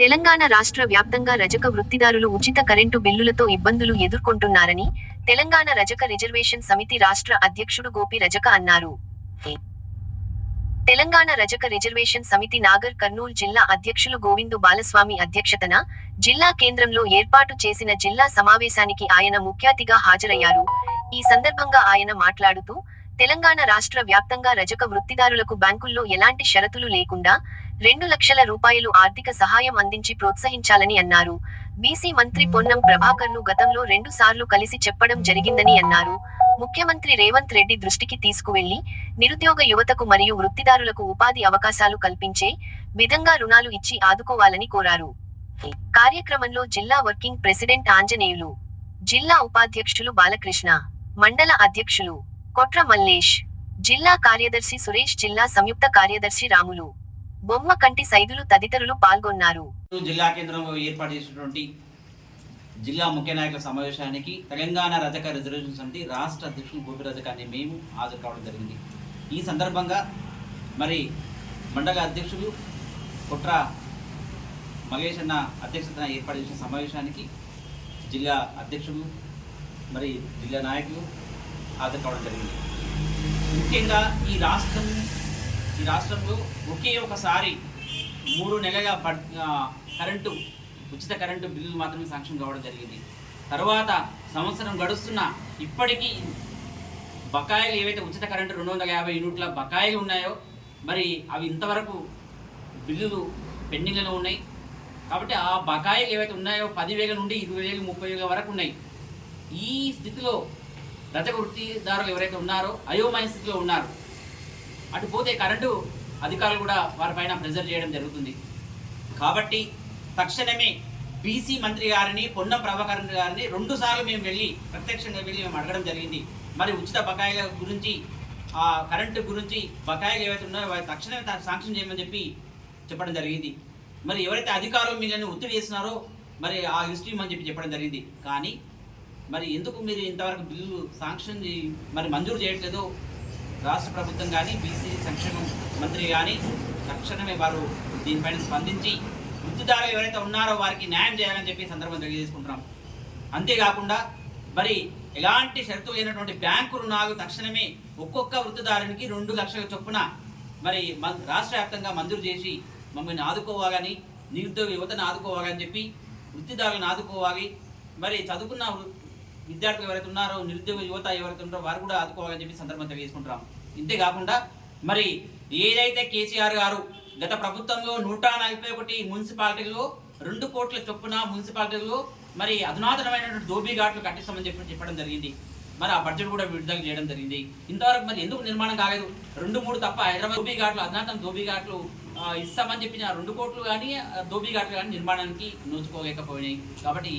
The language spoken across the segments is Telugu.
తెలంగాణ రాష్ట్ర వ్యాప్తంగా రజక వృత్తిదారులు ఉచిత కరెంటు బిల్లులతో ఇబ్బందులు ఎదుర్కొంటున్నారని తెలంగాణ రజక రిజర్వేషన్ సమితి రాష్ట్ర అధ్యక్షుడు గోపి రజక అన్నారు. తెలంగాణ రజక రిజర్వేషన్ సమితి నాగర్ కర్నూల్ జిల్లా అధ్యక్షులు గోవిందు బాలస్వామి అధ్యక్షతన జిల్లా కేంద్రంలో ఏర్పాటు చేసిన జిల్లా సమావేశానికి ఆయన ముఖ్యాతిథిగా హాజరయ్యారు. ఈ సందర్భంగా ఆయన మాట్లాడుతూ, తెలంగాణ రాష్ట్ర వ్యాప్తంగా రజక వృత్తిదారులకు బ్యాంకుల్లో ఎలాంటి షరతులు లేకుండా 2 లక్షల రూపాయలు ఆర్థిక సహాయం అందించి ప్రోత్సహించాలని అన్నారు. బీసీ మంత్రి పొన్నం ప్రభాకర్ను గతంలో 2 సార్లు కలిసి చెప్పడం జరిగిందని అన్నారు. ముఖ్యమంత్రి రేవంత్ రెడ్డి దృష్టికి తీసుకువెళ్లి నిరుద్యోగ యువతకు మరియు వృత్తిదారులకు ఉపాధి అవకాశాలు కల్పించే విధంగా రుణాలు ఇచ్చి ఆదుకోవాలని కోరారు. కార్యక్రమంలో జిల్లా వర్కింగ్ ప్రెసిడెంట్ ఆంజనేయులు, జిల్లా ఉపాధ్యక్షులు బాలకృష్ణ, మండల అధ్యక్షులు కొట్ర మల్లేష్, జిల్లా కార్యదర్శి సురేష్, జిల్లా సంయుక్త కార్యదర్శి రాములు, బొమ్మ కంటి సైదులు తదితరులు పాల్గొన్నారు. జిల్లా కేంద్రంలో ఏర్పాటు చేసినటువంటి జిల్లా ముఖ్య నాయకుల సమావేశానికి తెలంగాణ రజక రిజర్వేషన్ సమితి రాష్ట్ర అధ్యక్షులు గోపి రజక అనే మేము హాజరు కావడం జరిగింది. ఈ సందర్భంగా మరి మండల అధ్యక్షులు కుట్ర మల్లేష్ అన్న అధ్యక్షతన ఏర్పాటు చేసిన సమావేశానికి జిల్లా అధ్యక్షులు మరి జిల్లా నాయకులు హాజరు కావడం జరిగింది. ముఖ్యంగా ఈ రాష్ట్రంలో ఒకే ఒకసారి 3 నెలల ఉచిత కరెంటు బిల్లులు మాత్రమే శాంక్షన్ కావడం జరిగింది. తర్వాత సంవత్సరం గడుస్తున్నా ఇప్పటికీ బకాయిలు ఏవైతే ఉచిత కరెంటు 250 యూనిట్ల బకాయిలు ఉన్నాయో మరి అవి ఇంతవరకు బిల్లులు పెండింగ్లో ఉన్నాయి. కాబట్టి ఆ బకాయిలు ఏవైతే ఉన్నాయో 10,000 నుండి 20,000 30,000 వరకు ఉన్నాయి. ఈ స్థితిలో రజక వృత్తిదారులు ఎవరైతే ఉన్నారో అయోమయ స్థితిలో ఉన్నారు. అటు పోతే కరెంటు అధికారులు కూడా వారిపైన ప్రెజర్ చేయడం జరుగుతుంది. కాబట్టి తక్షణమే బీసీ మంత్రి గారిని పొన్నం ప్రభాకర్ గారిని 2 సార్లు మేము ప్రత్యక్షంగా వెళ్ళి మేము అడగడం జరిగింది. మరి ఉచిత బకాయిల గురించి, ఆ కరెంటు గురించి బకాయిలు ఏవైతే ఉన్నాయో వారి తక్షణమే శాంక్షన్ చేయమని చెప్పడం జరిగింది. మరి ఎవరైతే అధికారులు మిమ్మల్ని ఒత్తిడి చేస్తున్నారో మరి ఆ హిస్టరీ అని చెప్పడం జరిగింది. కానీ మరి ఎందుకు మీరు ఇంతవరకు బిల్లు శాంక్షన్ మరి మంజూరు చేయట్లేదో రాష్ట్ర ప్రభుత్వం కానీ బీసీ సంక్షేమ మంత్రి కానీ తక్షణమే వారు దీనిపైన స్పందించి వృత్తిదారులు ఎవరైతే ఉన్నారో వారికి న్యాయం చేయాలని చెప్పి సందర్భం తెలియజేసుకుంటున్నాం. అంతేకాకుండా మరి ఎలాంటి షరతు లేనటువంటి బ్యాంకు రుణాలు తక్షణమే ఒక్కొక్క వృత్తిదారునికి 2 లక్షల చొప్పున మరి రాష్ట్ర వ్యాప్తంగా మంజూరు చేసి మమ్మల్ని ఆదుకోవాలని, నిరుద్యోగ యువతను ఆదుకోవాలని చెప్పి వృత్తిదారులను ఆదుకోవాలి. మరి చదువుకున్న విద్యార్థులు ఎవరైతే ఉన్నారో, నిరుద్యోగ యువత ఎవరైతే ఉన్నారో వారు కూడా ఆదుకోవాలని చెప్పి సందర్భం తెలియజేసుకుంటున్నాం. ఇంతేకాకుండా మరి ఏదైతే కేసీఆర్ గారు గత ప్రభుత్వంలో 141 మున్సిపాలిటీల్లో 2 కోట్ల చొప్పున మున్సిపాలిటీల్లో మరి అధునాతనమైనటువంటి దోబీఘాట్లు కట్టిస్తామని చెప్పడం జరిగింది. మరి ఆ బడ్జెట్ కూడా విడుదల చేయడం జరిగింది. ఇంతవరకు మరి ఎందుకు నిర్మాణం కాలేదు? 2-3 తప్ప హైదరాబాద్ దోబీఘాట్లు, అధునాతన దోబీఘాట్లు ఇస్తామని చెప్పిన 2 కోట్లు కానీ దోబీఘాట్లు కానీ నిర్మాణానికి నోచుకోలేకపోయినాయి. కాబట్టి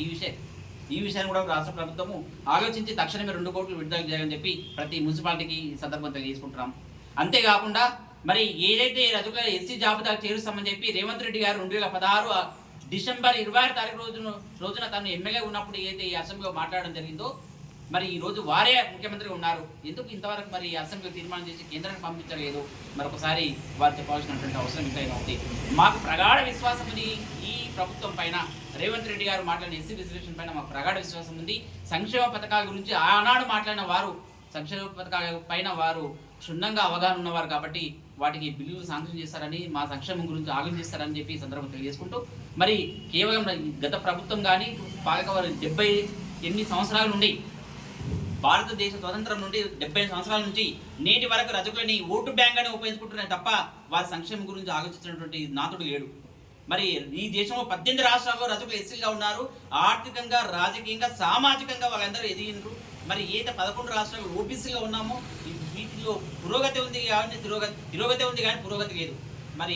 ఈ విషయాన్ని కూడా రాష్ట్ర ప్రభుత్వము ఆలోచించి తక్షణమే 2 కోట్లు విడుదల చేయాలని చెప్పి ప్రతి మున్సిపాలిటీకి ఈ సందర్భం తెలియజేసుకుంటున్నాం. అంతేకాకుండా మరి ఏదైతే రజకుల ఎస్సీ జాబితాకు చేరుస్తామని చెప్పి రేవంత్ రెడ్డి గారు 2016 డిసెంబర్ 26 తారీఖు రోజున తను ఎమ్మెల్యే ఉన్నప్పుడు ఏదైతే ఈ అసెంబ్లీలో మాట్లాడడం జరిగిందో మరి ఈ రోజు వారే ముఖ్యమంత్రిగా ఉన్నారు. ఎందుకు ఇంతవరకు మరి అసెంబ్లీలో తీర్మానం చేసి కేంద్రానికి పంపించలేదు? మరొకసారి వారు చెప్పాల్సినటువంటి అవసరం ఇంతైనా ఉంది. మాకు ప్రగాఢ విశ్వాసం ఉంది ఈ ప్రభుత్వం పైన. రేవంత్ రెడ్డి గారు మాట్లాడిన ఎస్సీ రిజర్వేషన్ పైన మాకు ప్రగాఢ విశ్వాసం ఉంది. సంక్షేమ పథకాల గురించి ఆనాడు మాట్లాడిన వారు సంక్షేమ పథకాల పైన వారు క్షుణ్ణంగా అవగాహన ఉన్నవారు. కాబట్టి వాటికి బిల్లులు శాంక్షన్ చేస్తారని, మా సంక్షేమం గురించి ఆలోచిస్తారని చెప్పి సందర్భం తెలియజేసుకుంటూ మరి కేవలం గత ప్రభుత్వం కానీ పాలకవారు 78 సంవత్సరాల నుండి భారతదేశ స్వతంత్రం నుండి 70 సంవత్సరాల నుంచి నేటి వరకు రజకులని ఓటు బ్యాంక్ అని ఉపయోగించుకుంటున్నాయి తప్ప వారి సంక్షేమం గురించి ఆలోచించినటువంటి నాతుడు లేడు. మరి ఈ దేశంలో 18 రాష్ట్రాల్లో రజకులు ఎస్సీలుగా ఉన్నారు. ఆర్థికంగా, రాజకీయంగా, సామాజికంగా వాళ్ళందరూ ఎదిగినారు. మరి ఏదైతే 11 రాష్ట్రాలు ఓబీసీగా ఉన్నామో వీటిలో పురోగతి ఉంది కానీ తిరోగతి ఉంది కానీ పురోగతి లేదు. మరి